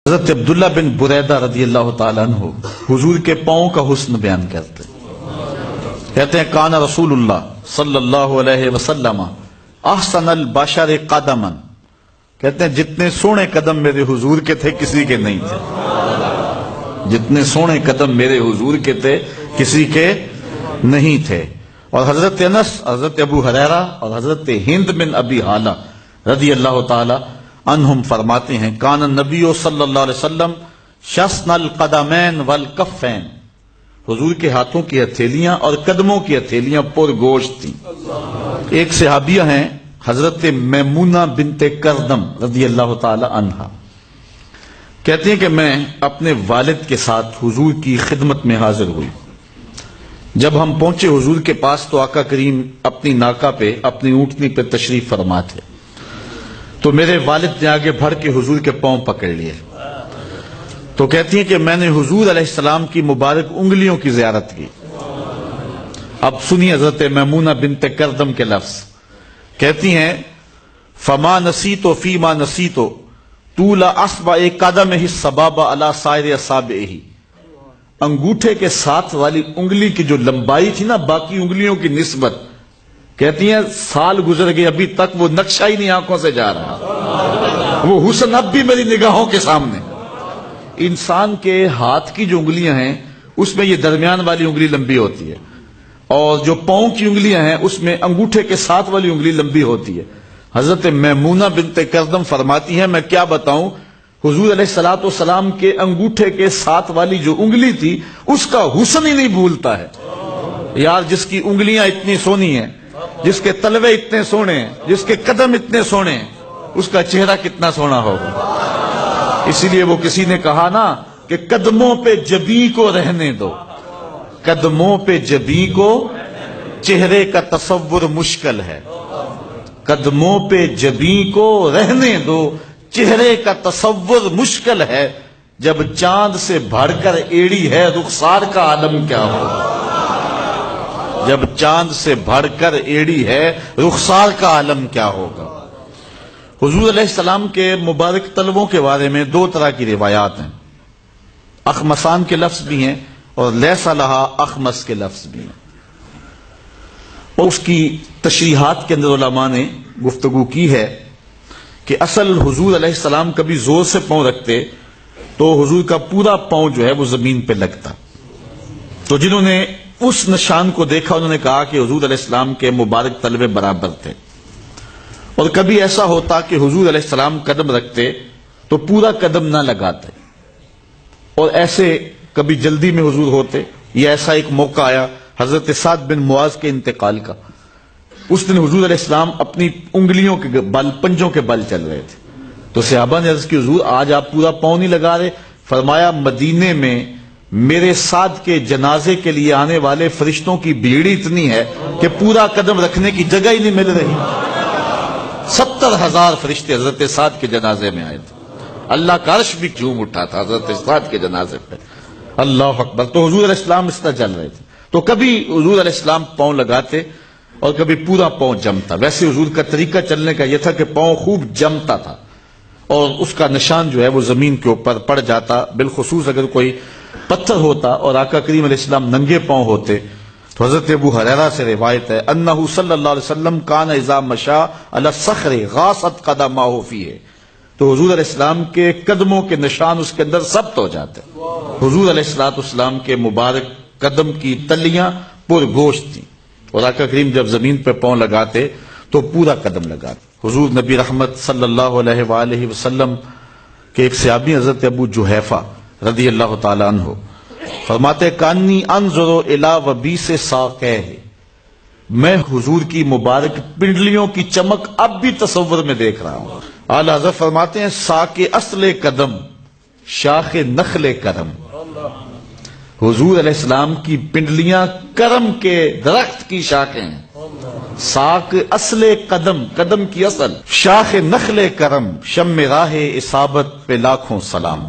حضرت عبداللہ بن بریدہ رضی اللہ تعالیٰ عنہ حضور کے پاؤں کا حسن بیان کرتے کہتے ہیں کان رسول اللہ صلی اللہ علیہ وسلم احسن البشر قدما، کہتے ہیں جتنے سونے قدم میرے حضور کے تھے کسی کے نہیں تھے، جتنے سونے قدم میرے حضور کے تھے کسی کے نہیں تھے۔ اور حضرت انس، حضرت ابو ہریرہ اور حضرت ہند بن ابی حالہ رضی اللہ تعالی عنہم فرماتے ہیں کان النبی صلی اللہ علیہ وسلم شسن القدمین والکفین، حضور کے ہاتھوں کی ہتھیلیاں اور قدموں کی ہتھیلیاں پر گوشت تھیں۔ ایک صحابیہ ہیں حضرت میمونہ بنت کردم رضی اللہ تعالی عنہا، کہتے ہیں کہ میں اپنے والد کے ساتھ حضور کی خدمت میں حاضر ہوئی۔ جب ہم پہنچے حضور کے پاس تو آقا کریم اپنی ناکہ پہ، اپنی اونٹنی پہ تشریف فرما تھے، تو میرے والد نے آگے بڑھ کے حضور کے پاؤں پکڑ لیے۔ تو کہتی ہیں کہ میں نے حضور علیہ السلام کی مبارک انگلیوں کی زیارت کی۔ اب سنی حضرت میمونہ بنت کردم کے لفظ، کہتی ہیں فما نسیتو فیما نسیتو طول اصبع قدمہ السبابہ علی سائر اصابعہ، انگوٹھے کے ساتھ والی انگلی کی جو لمبائی تھی نا باقی انگلیوں کی نسبت، کہتی ہیں سال گزر گئے ابھی تک وہ نقشہ ہی نہیں آنکھوں سے جا رہا، وہ حسن اب بھی میری نگاہوں کے سامنے۔ انسان کے ہاتھ کی جو انگلیاں ہیں اس میں یہ درمیان والی انگلی لمبی ہوتی ہے، اور جو پاؤں کی انگلیاں ہیں اس میں انگوٹھے کے ساتھ والی انگلی لمبی ہوتی ہے۔ حضرت میمونہ بنت کردم فرماتی ہیں میں کیا بتاؤں، حضور علیہ السلام کے انگوٹھے کے ساتھ والی جو انگلی تھی اس کا حسن ہی نہیں بھولتا ہے۔ یار جس کی انگلیاں اتنی سونی ہیں، جس کے تلوے اتنے سونے ہیں، جس کے قدم اتنے سونے ہیں، اس کا چہرہ کتنا سونا ہوگا۔ اسی لیے وہ کسی نے کہا نا کہ قدموں پہ جبیں کو رہنے دو، قدموں پہ جبیں کو چہرے کا تصور مشکل ہے، قدموں پہ جبیں کو رہنے دو چہرے کا تصور مشکل ہے، جب چاند سے بڑھ کر ایڑی ہے رخسار کا عالم کیا ہوگا، جب چاند سے بڑھ کر ایڑی ہے رخسار کا عالم کیا ہوگا۔ حضور علیہ السلام کے مبارک تلووں کے بارے میں دو طرح کی روایات ہیں، اخمسان کے لفظ بھی ہیں اور لیسا لہا اخمس کے لفظ بھی ہیں، اور اس کی تشریحات کے اندر علماء نے گفتگو کی ہے کہ اصل حضور علیہ السلام کبھی زور سے پاؤں رکھتے تو حضور کا پورا پاؤں جو ہے وہ زمین پہ لگتا، تو جنہوں نے اس نشان کو دیکھا انہوں نے کہا کہ حضور علیہ السلام کے مبارک تلوے برابر تھے۔ اور کبھی ایسا ہوتا کہ حضور علیہ السلام قدم رکھتے تو پورا قدم نہ لگاتے، اور ایسے کبھی جلدی میں حضور ہوتے، یا ایسا ایک موقع آیا حضرت سعد بن معاذ کے انتقال کا، اس دن حضور علیہ السلام اپنی انگلیوں کے بل، پنجوں کے بل چل رہے تھے، تو صحابہ نے عرض کی حضور آج آپ پورا پاؤں نہیں لگا رہے؟ فرمایا مدینے میں میرے سعد کے جنازے کے لیے آنے والے فرشتوں کی بھیڑ اتنی ہے کہ پورا قدم رکھنے کی جگہ ہی نہیں مل رہی۔ 70,000 فرشتے حضرت سعد کے جنازے میں آئے تھے، اللہ کا عرش بھی جھوم اٹھا تھا حضرت سعد کے جنازے پہ، اللہ اکبر۔ تو حضور علیہ السلام اس طرح چل رہے تھے، تو کبھی حضور علیہ السلام پاؤں لگاتے اور کبھی پورا پاؤں جمتا۔ ویسے حضور کا طریقہ چلنے کا یہ تھا کہ پاؤں خوب جمتا تھا اور اس کا نشان جو ہے وہ زمین کے اوپر پڑ جاتا، بالخصوص اگر کوئی پتھر ہوتا اور آقا کریم علیہ السلام ننگے پاؤں ہوتے۔ تو حضرت ابو ہریرہ سے روایت ہے انہ صلی اللہ علیہ وسلم کان اذا مشى علی الصخر غاصت قدمہ فیہ، تو حضور علیہ السلام کے قدموں کے نشان اس کے اندر ثبت ہو جاتے۔ حضور علیہ السلام کے مبارک قدم کی تلیاں پر گوشت تھیں، اور آقا کریم جب زمین پہ پاؤں لگاتے تو پورا قدم لگاتے۔ حضور نبی رحمت صلی اللہ علیہ وآلہ وسلم کے ایک صحابی حضرت ابو جحیفہ رضی اللہ تعالی عنہ فرماتے کانی انظر الی وبیس ساقیہ، میں حضور کی مبارک پنڈلیوں کی چمک اب بھی تصور میں دیکھ رہا ہوں۔ اعلی حضرت فرماتے ہیں ساق اصل قدم شاخ نخل کرم، حضور علیہ السلام کی پنڈلیاں کرم کے درخت کی شاخیں ہیں، ساق اصل قدم، قدم کی اصل، شاخ نخل کرم، شم راہ اصابت پہ لاکھوں سلام۔